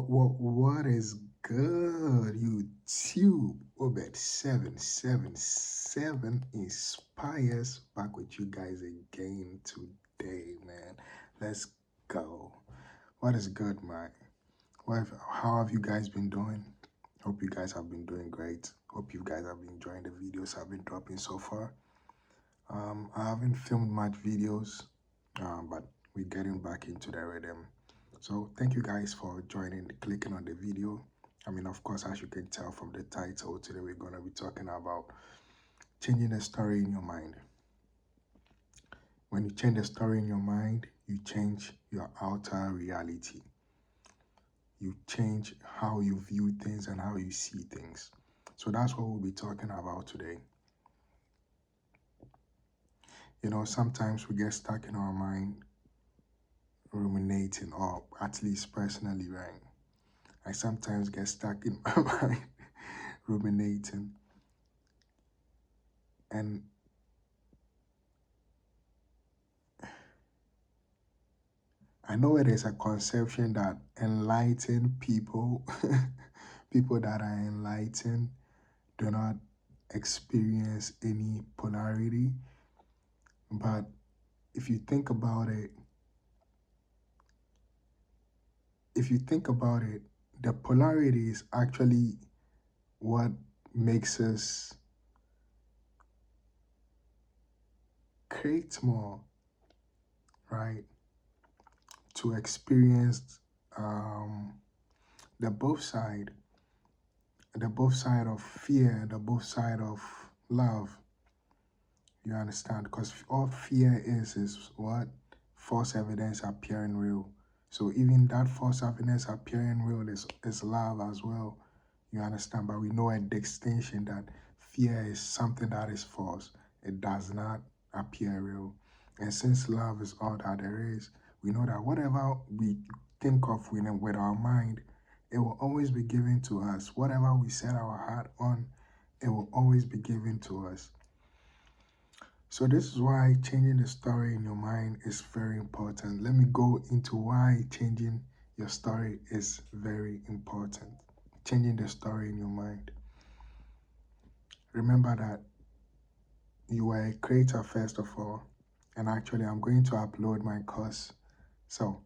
What is good, YouTube? Obed 777 Inspires back with you guys again today, man. Let's go. What is good, man? How have you guys been doing? Hope you guys have been doing great. Hope you guys have been enjoying the videos I've been dropping so far. I haven't filmed much videos, but we're getting back into the rhythm. So thank you guys for joining, clicking on the video. I mean, of course, as you can tell from the title, today we're going to be talking about changing the story in your mind. When you change the story in your mind, you change your outer reality. You change how you view things and how you see things. So that's what we'll be talking about today. You know, sometimes we get stuck in our mind ruminating, or at least personally, right? I sometimes get stuck in my mind ruminating. And I know it is a conception that enlightened people, people that are enlightened, do not experience any polarity. But if you think about it, the polarity is actually what makes us create more, right? To experience the both side of fear, the both side of love. You understand? Because all fear is what? False evidence appearing real. So even that false evidence appearing real is love as well. You understand? But we know a distinction that fear is something that is false. It does not appear real. And since love is all that there is, we know that whatever we think of with our mind, it will always be given to us. Whatever we set our heart on, it will always be given to us. So this is why changing the story in your mind is very important. Let me go into why changing your story is very important. Changing the story in your mind. Remember that you are a creator first of all. And actually, I'm going to upload my course. So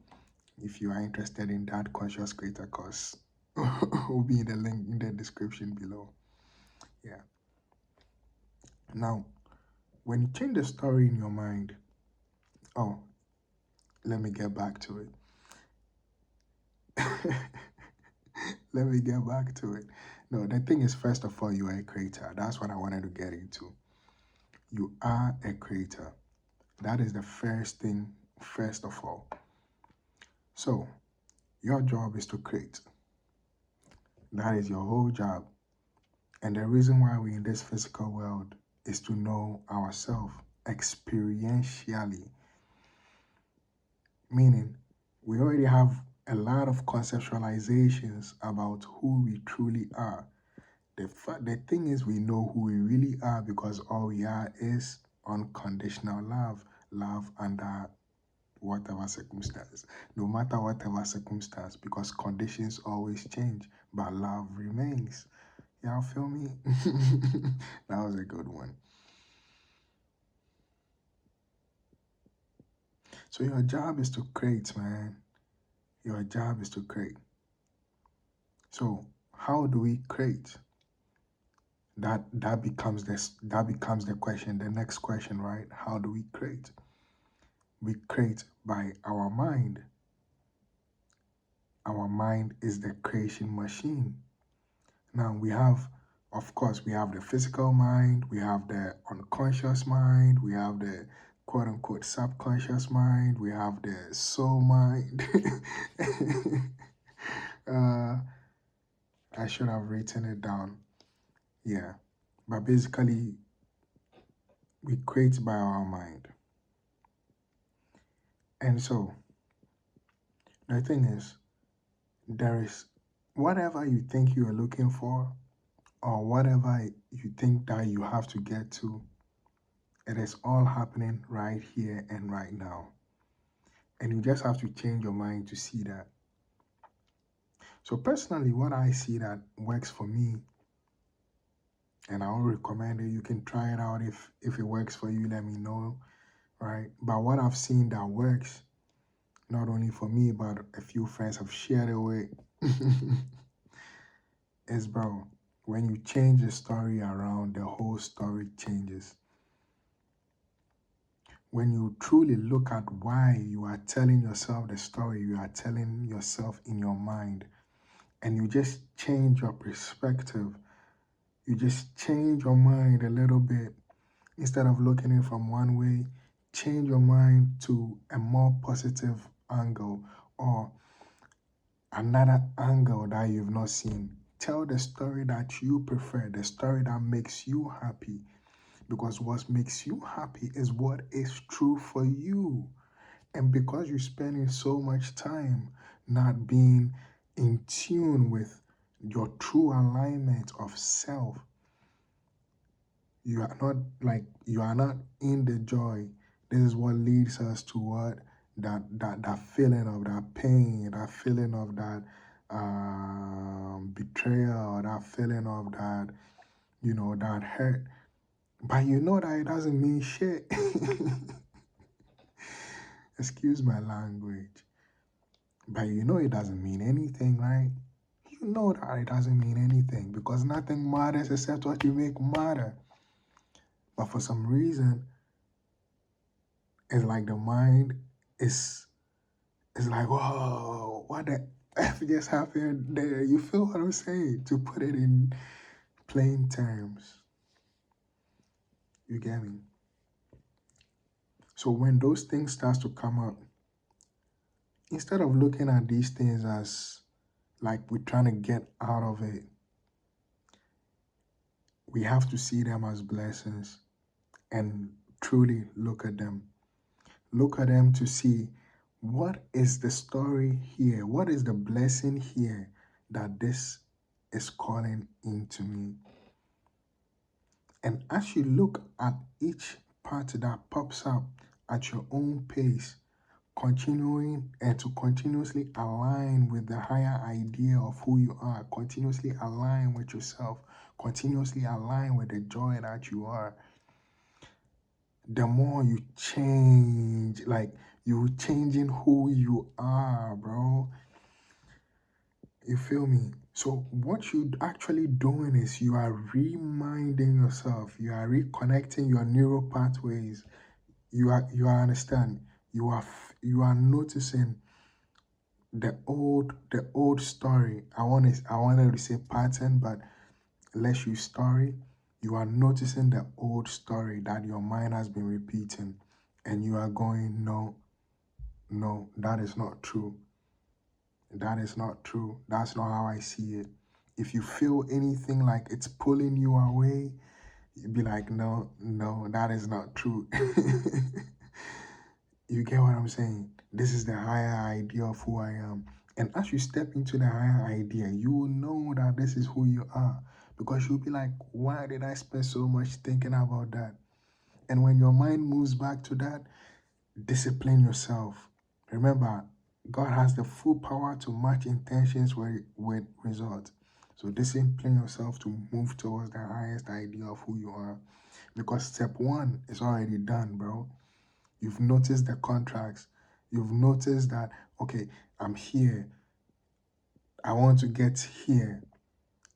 if you are interested in that Conscious Creator course, will be in the link in the description below. Yeah. Now, when you change the story in your mind, oh, let me get back to it. Let me get back to it. No, the thing is, first of all, you are a creator. That's what I wanted to get into. You are a creator. That is the first thing, first of all. So, your job is to create. That is your whole job. And the reason why we're in this physical world is to know ourselves experientially. Meaning, we already have a lot of conceptualizations about who we truly are. The thing is, we know who we really are because all we are is unconditional love under whatever circumstance, no matter whatever circumstance, because conditions always change, but love remains. Y'all feel me? That was a good one. So your job is to create, man. Your job is to create. So how do we create? That becomes the question, the next question, right? How do we create? We create by our mind. Our mind is the creation machine. Now we have, of course, we have the physical mind, we have the unconscious mind, we have the quote unquote subconscious mind, we have the soul mind. I should have written it down. Yeah. But basically, we create by our mind. And so, the thing is, there is whatever you think you are looking for, or whatever you think that you have to get to, it is all happening right here and right now. And you just have to change your mind to see that. So personally, what I see that works for me, and I would recommend it, you can try it out. If it works for you, let me know, right? But what I've seen that works, not only for me, but a few friends have shared it with, is, bro, when you change the story around, the whole story changes. When you truly look at why you are telling yourself the story you are telling yourself in your mind, and you just change your perspective, you just change your mind a little bit. Instead of looking at it from one way, change your mind to a more positive angle or another angle that you've not seen. Tell the story that you prefer, the story that makes you happy. Because what makes you happy is what is true for you. And because you're spending so much time not being in tune with your true alignment of self, you are not in the joy. This is what leads us to what that feeling of that pain, that feeling of that betrayal, that feeling of that, that hurt. But you know that it doesn't mean shit. Excuse my language. But you know it doesn't mean anything, right? You know that it doesn't mean anything because nothing matters except what you make matter. But for some reason, it's like the mind is like, whoa, what the F just happened there? You feel what I'm saying? To put it in plain terms. You get me? So when those things starts to come up, instead of looking at these things as like we're trying to get out of it, we have to see them as blessings and truly look at them. Look at them to see what is the story here? What is the blessing here that this is calling into me? And as you look at each part that pops up at your own pace, continuing and to continuously align with the higher idea of who you are, continuously align with yourself, continuously align with the joy that you are, the more you change, like you changing who you are, bro. You feel me? So what you actually doing is you are reminding yourself, you are reconnecting your neural pathways. You are understand. You are noticing the old story. I wanted to say pattern, but let's use story. You are noticing the old story that your mind has been repeating, and you are going, no, no, that is not true. That is not true. That's not how I see it. If you feel anything like it's pulling you away, you'd be like, no, no, that is not true. You get what I'm saying? This is the higher idea of who I am. And as you step into the higher idea, you will know that this is who you are. Because you'll be like, why did I spend so much thinking about that? And when your mind moves back to that, discipline yourself. Remember, God has the full power to match intentions with results. So discipline yourself to move towards the highest idea of who you are. Because step one is already done, bro. You've noticed the contracts. You've noticed that, okay, I'm here. I want to get here.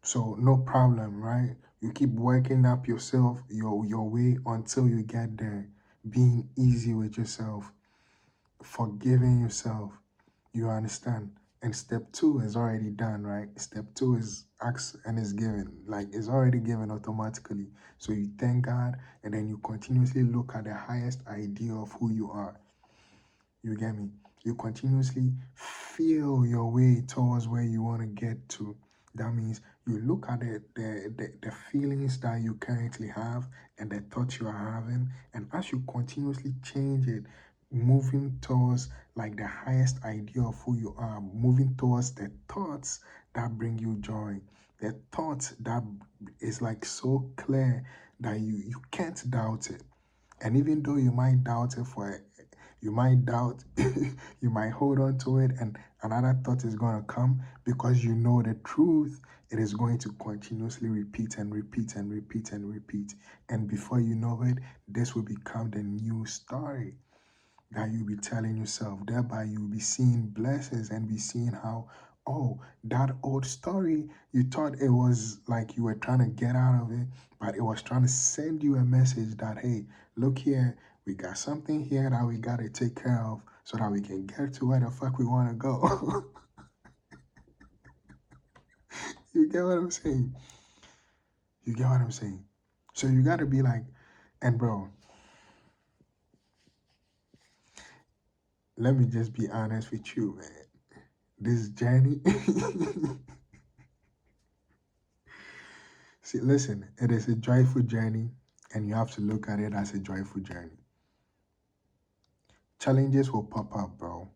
So no problem, right? You keep working up yourself, your way until you get there. Being easy with yourself, forgiving yourself. You understand? And step two is already done, right? Step two is ask and is given. Like it's already given automatically. So you thank God and then you continuously look at the highest idea of who you are. You get me? You continuously feel your way towards where you want to get to. That means you look at the feelings that you currently have and the thoughts you are having, and as you continuously change it, moving towards like the highest idea of who you are, moving towards the thoughts that bring you joy, the thoughts that is like so clear that you can't doubt it. And even though you might doubt it for You might doubt, you might hold on to it, and another thought is going to come because you know the truth. It is going to continuously repeat and repeat and repeat and repeat. And before you know it, this will become the new story that you'll be telling yourself. Thereby, you'll be seeing blessings and be seeing how, oh, that old story, you thought it was like you were trying to get out of it, but it was trying to send you a message that, hey, look here, we got something here that we got to take care of so that we can get to where the fuck we want to go. You get what I'm saying? You get what I'm saying? So you got to be like, and bro, let me just be honest with you, man. This journey, see, listen, it is a joyful journey, and you have to look at it as a joyful journey. Challenges will pop up, bro.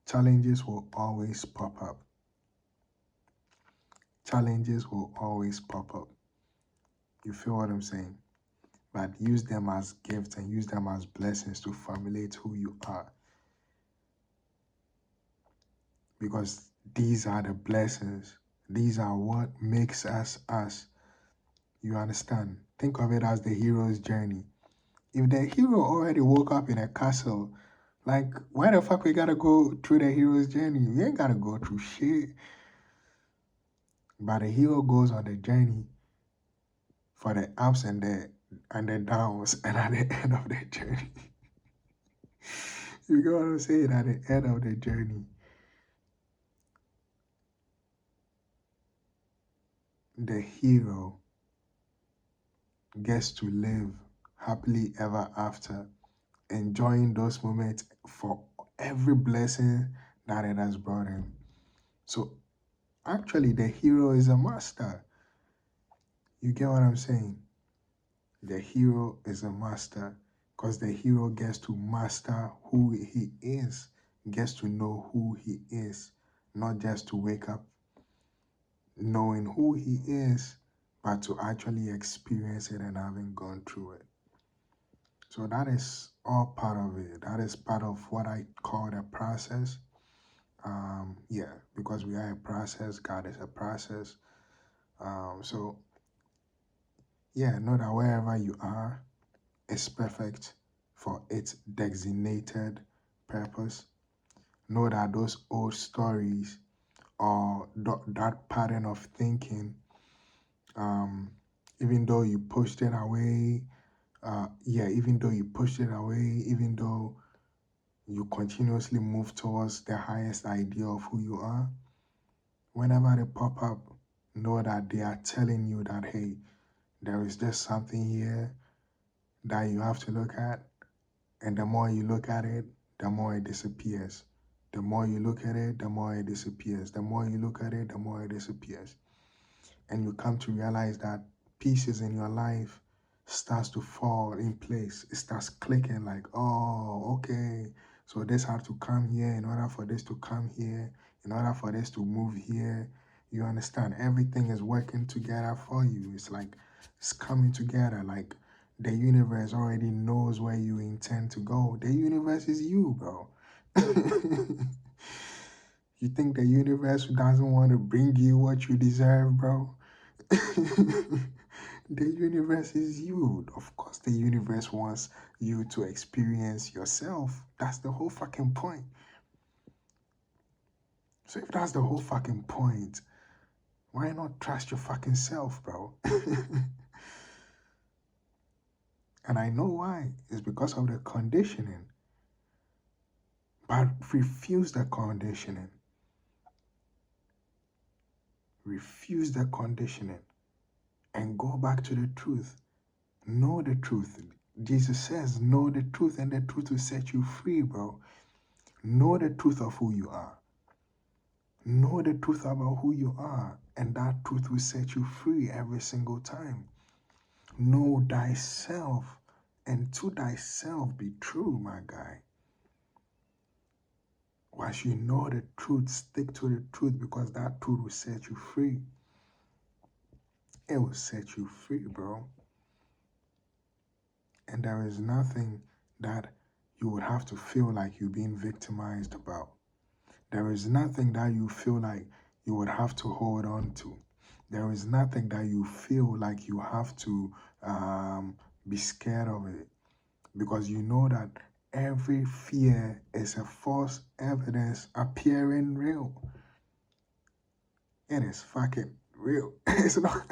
Challenges will always pop up. Challenges will always pop up. You feel what I'm saying? But use them as gifts and use them as blessings to formulate who you are. Because these are the blessings. These are what makes us us. You understand? Think of it as the hero's journey. If the hero already woke up in a castle, like, why the fuck we gotta go through the hero's journey? We ain't gotta go through shit. But the hero goes on the journey for the ups and the downs, and at the end of the journey, you get what I'm saying? At the end of the journey, the hero gets to live happily ever after, enjoying those moments for every blessing that it has brought him. So actually, the hero is a master. You get what I'm saying? The hero is a master because the hero gets to master who he is, gets to know who he is, not just to wake up knowing who he is, but to actually experience it and having gone through it. So that is all part of it. That is part of what I call the process. Yeah, because we are a process, God is a process. So yeah, know that wherever you are is perfect for its designated purpose. Know that those old stories or that pattern of thinking, even though you pushed it away, even though you pushed it away, even though you continuously move towards the highest idea of who you are, whenever they pop up, know that they are telling you that, hey, there is just something here that you have to look at. And the more you look at it, the more it disappears. The more you look at it, the more it disappears. The more you look at it, the more it disappears. And you come to realize that pieces in your life starts to fall in place. It starts clicking like, oh, okay. So this had to come here in order for this to come here, in order for this to move here. You understand? Everything is working together for you. It's like it's coming together. Like the universe already knows where you intend to go. The universe is you, bro. You think the universe doesn't want to bring you what you deserve, bro? The universe is you. Of course, the universe wants you to experience yourself. That's the whole fucking point. So if that's the whole fucking point, why not trust your fucking self, bro? And I know why. It's because of the conditioning. But refuse the conditioning. Refuse the conditioning. And go back to the truth. Know the truth. Jesus says, know the truth, and the truth will set you free, bro. Know the truth of who you are. Know the truth about who you are, and that truth will set you free every single time. Know thyself, and to thyself be true, my guy. Once you know the truth, stick to the truth, because that truth will set you free. It will set you free, bro. And there is nothing that you would have to feel like you're being victimized about. There is nothing that you feel like you would have to hold on to. There is nothing that you feel like you have to be scared of it, because you know that every fear is a false evidence appearing real. It is fucking real. It's not.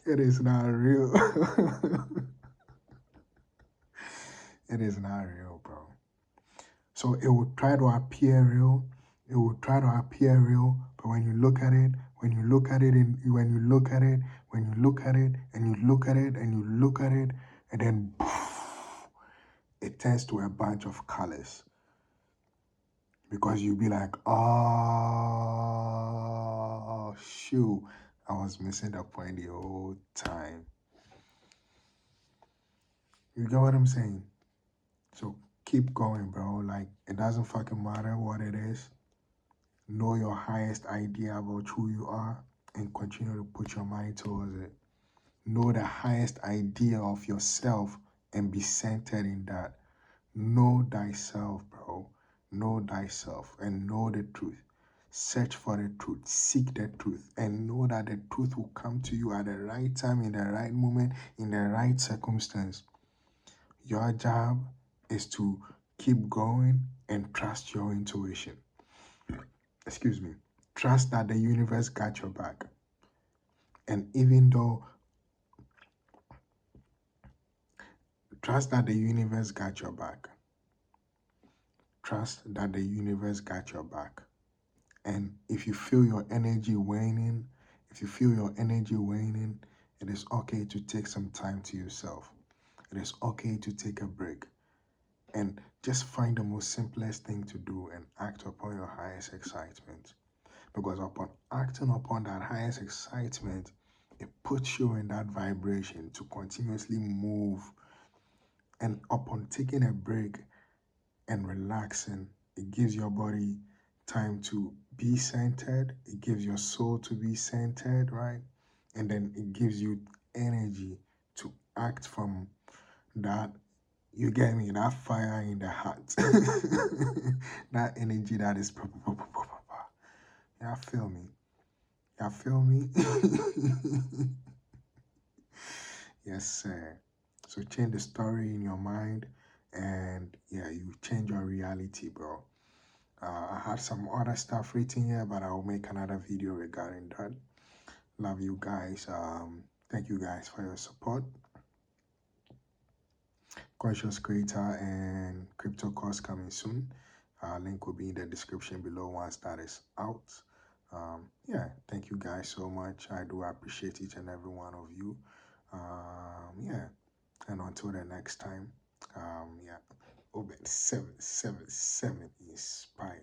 It is not real. It is not real, bro. So it will try to appear real. It will try to appear real, but when you look at it, when you look at it, and when you look at it, when you look at it, and you look at it, and you look at it, and then poof, it turns to a bunch of colors. Because you'll be like, oh, shoot, I was missing the point the whole time. You get what I'm saying? So keep going, bro. Like, it doesn't fucking matter what it is. Know your highest idea about who you are and continue to put your mind towards it. Know the highest idea of yourself and be centered in that. Know thyself, bro. Know thyself and know the truth. Search for the truth. Seek the truth. And know that the truth will come to you at the right time, in the right moment, in the right circumstance. Your job is to keep going and trust your intuition. Excuse me. Trust that the universe got your back. And even though, trust that the universe got your back. Trust that the universe got your back. And if you feel your energy waning, it is okay to take some time to yourself. It is okay to take a break. And just find the most simplest thing to do and act upon your highest excitement. Because upon acting upon that highest excitement, it puts you in that vibration to continuously move. And upon taking a break and relaxing, it gives your body time to be centered. It gives your soul to be centered, right? And then it gives you energy to act from that, you get me, that fire in the heart. That energy that is, y'all feel me? Y'all feel me? Yes, sir. So change the story in your mind, and yeah, you change your reality, bro. I had some other stuff written here, but I'll make another video regarding that. Love you guys. Thank you guys for your support. Conscious Creator and Crypto Course coming soon. Link will be in the description below once that is out. Yeah, thank you guys so much. I do appreciate each and every one of you. Yeah, and until the next time, yeah, Obed 777 Inspire.